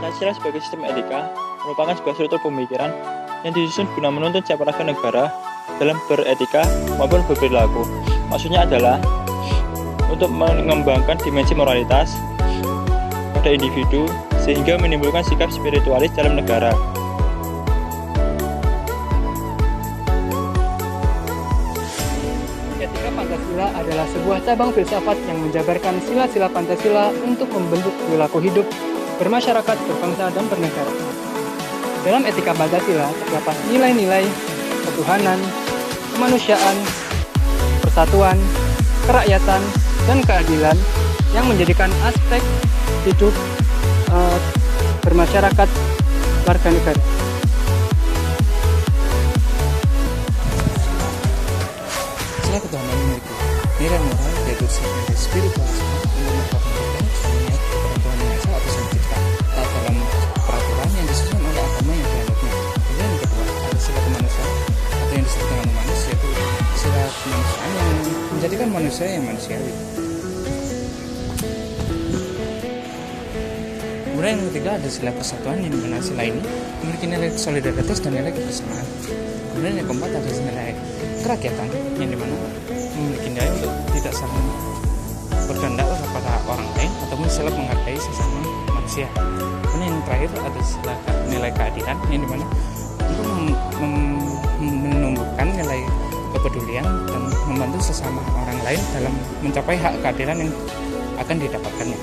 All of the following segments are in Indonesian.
Pancasila sebagai sistem etika merupakan sebuah struktur pemikiran yang disusun guna menuntun siapa warga negara dalam beretika maupun berperilaku. Maksudnya adalah untuk mengembangkan dimensi moralitas pada individu sehingga menimbulkan sikap spiritualis dalam negara. Etika Pancasila adalah sebuah cabang filsafat yang menjabarkan sila-sila Pancasila untuk membentuk perilaku hidup bermasyarakat, berbangsa, dan bernegara. Dalam etika Pancasila terdapat nilai-nilai ketuhanan, kemanusiaan, persatuan, kerakyatan, dan keadilan yang menjadikan aspek hidup bermasyarakat warga negara. Sila ketuhanan memiliki nilai moral yaitu spiritualisme yang merupakan niat kepada Tuhan Yang Esa atau Sang Pencipta taat dalam peraturan yang disusun oleh agama yang dianutnya. Kemudian yang kedua ada sila kemanusiaan atau yang disebut dengan humanis, yaitu sila kemanusiaan yang menjadikan manusia yang manusiawi. Kemudian yang ketiga ada sila persatuan, yang dimana sila ini memiliki nilai solidaritas dan nilai kebersamaan. Kemudian yang keempat ada nilai kerakyatan, yang dimana memiliki nilai untuk tidak saling berkehendak kepada orang lain ataupun sila menghargai sesama manusia. Kemudian yang terakhir ada sila nilai keadilan, yang dimana untuk menumbuhkan nilai kepedulian dan membantu sesama orang lain dalam mencapai hak keadilan yang akan didapatkannya.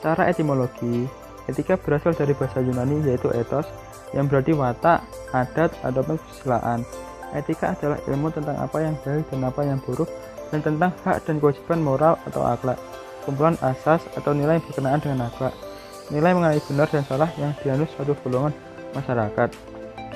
Secara etimologi, etika berasal dari bahasa Yunani yaitu ethos yang berarti watak, adat, ataupun kesusilaan. Etika adalah ilmu tentang apa yang baik dan apa yang buruk dan tentang hak dan kewajiban moral atau akhlak, kumpulan asas atau nilai yang berkenaan dengan akhlak, nilai mengenai benar dan salah yang dianut suatu golongan masyarakat.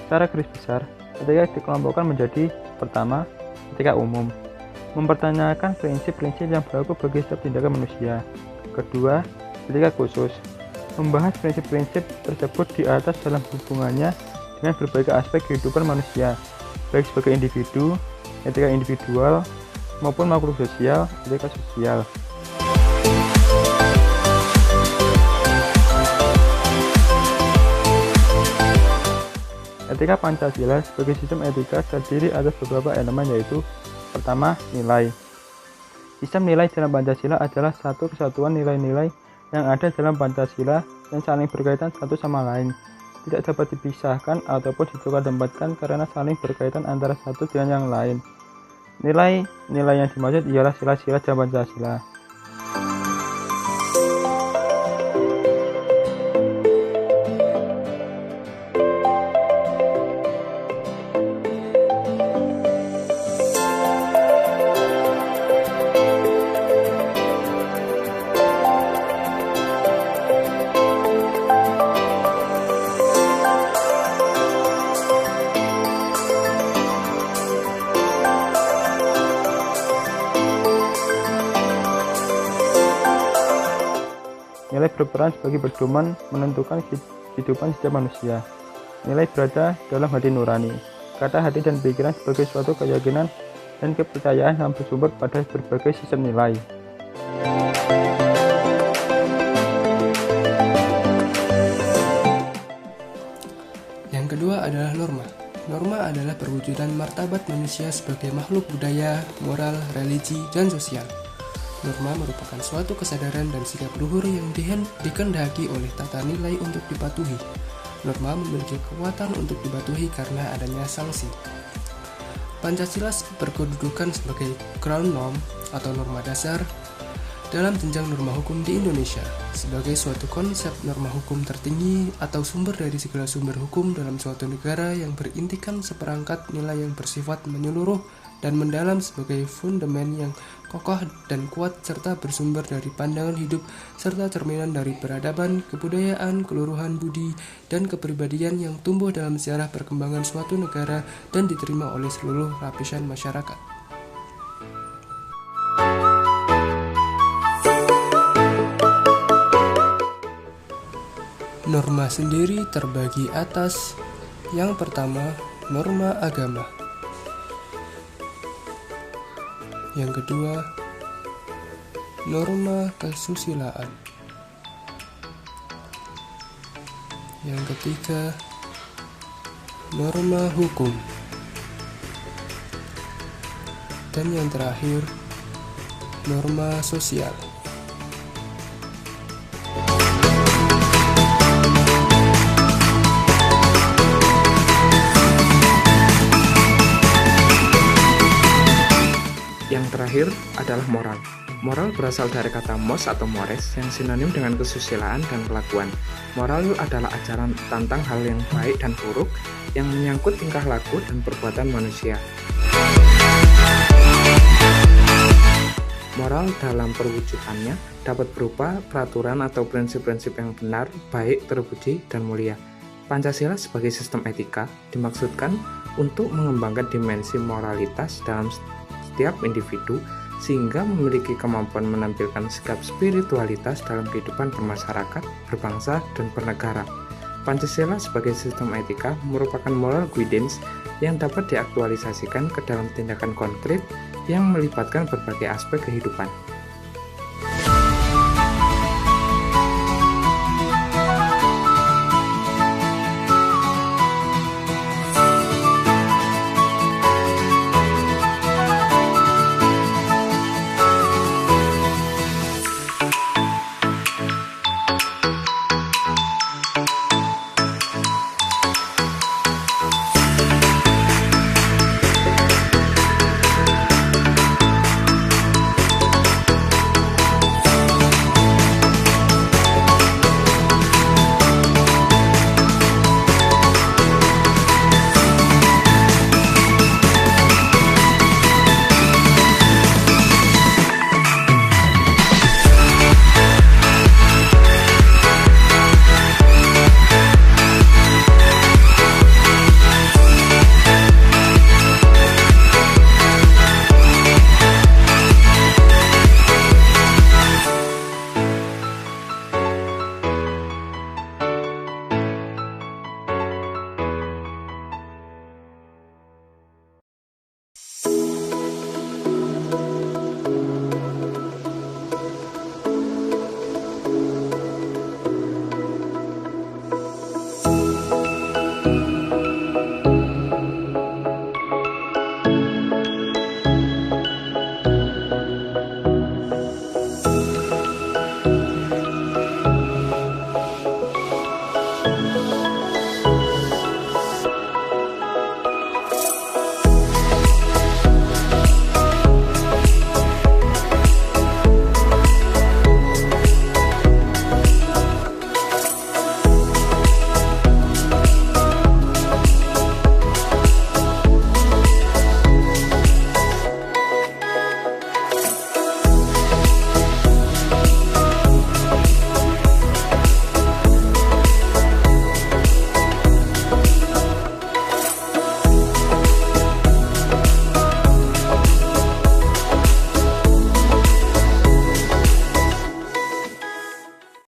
Secara garis besar, etika dikelompokkan menjadi: pertama, etika umum, mempertanyakan prinsip-prinsip yang berlaku bagi setiap tindakan manusia. Kedua, etika khusus, membahas prinsip-prinsip tersebut di atas dalam hubungannya dengan berbagai aspek kehidupan manusia, baik sebagai individu, etika individual, maupun makhluk sosial, etika sosial. Etika Pancasila sebagai sistem etika terdiri atas beberapa elemen, yaitu: pertama, nilai. Sistem nilai dalam Pancasila adalah satu kesatuan nilai-nilai yang ada dalam Pancasila yang saling berkaitan satu sama lain, tidak dapat dipisahkan ataupun ditukar tempatkan karena saling berkaitan antara satu dengan yang lain. Nilai-nilai yang dimaksud ialah sila-sila dalam Pancasila. Nilai berperan sebagai pedoman menentukan kehidupan setiap manusia. Nilai berada dalam hati nurani. Kata hati dan pikiran sebagai suatu keyakinan dan kepercayaan yang bersumber pada berbagai sistem nilai. Yang kedua adalah norma. Norma adalah perwujudan martabat manusia sebagai makhluk budaya, moral, religi, dan sosial. Norma merupakan suatu kesadaran dan sikap luhur yang dikehendaki oleh tata nilai untuk dipatuhi. Norma memiliki kekuatan untuk dipatuhi karena adanya sanksi. Pancasila berkedudukan sebagai ground norm atau norma dasar dalam jenjang norma hukum di Indonesia, sebagai suatu konsep norma hukum tertinggi atau sumber dari segala sumber hukum dalam suatu negara yang berintikan seperangkat nilai yang bersifat menyeluruh dan mendalam sebagai fundamen yang kokoh dan kuat serta bersumber dari pandangan hidup serta cerminan dari peradaban, kebudayaan, keluruhan budi, dan kepribadian yang tumbuh dalam sejarah perkembangan suatu negara dan diterima oleh seluruh lapisan masyarakat. Norma sendiri terbagi atas: yang pertama, norma agama; yang kedua, norma kesusilaan; yang ketiga, norma hukum; dan yang terakhir, norma sosial. Yang terakhir adalah moral. Moral berasal dari kata mos atau mores yang sinonim dengan kesusilaan dan kelakuan. Moral adalah ajaran tentang hal yang baik dan buruk yang menyangkut tingkah laku dan perbuatan manusia. Moral dalam perwujudannya dapat berupa peraturan atau prinsip-prinsip yang benar, baik, terpuji, dan mulia. Pancasila sebagai sistem etika dimaksudkan untuk mengembangkan dimensi moralitas dalam setiap individu sehingga memiliki kemampuan menampilkan sikap spiritualitas dalam kehidupan bermasyarakat, berbangsa, dan bernegara. Pancasila sebagai sistem etika merupakan moral guidance yang dapat diaktualisasikan ke dalam tindakan konkret yang melibatkan berbagai aspek kehidupan.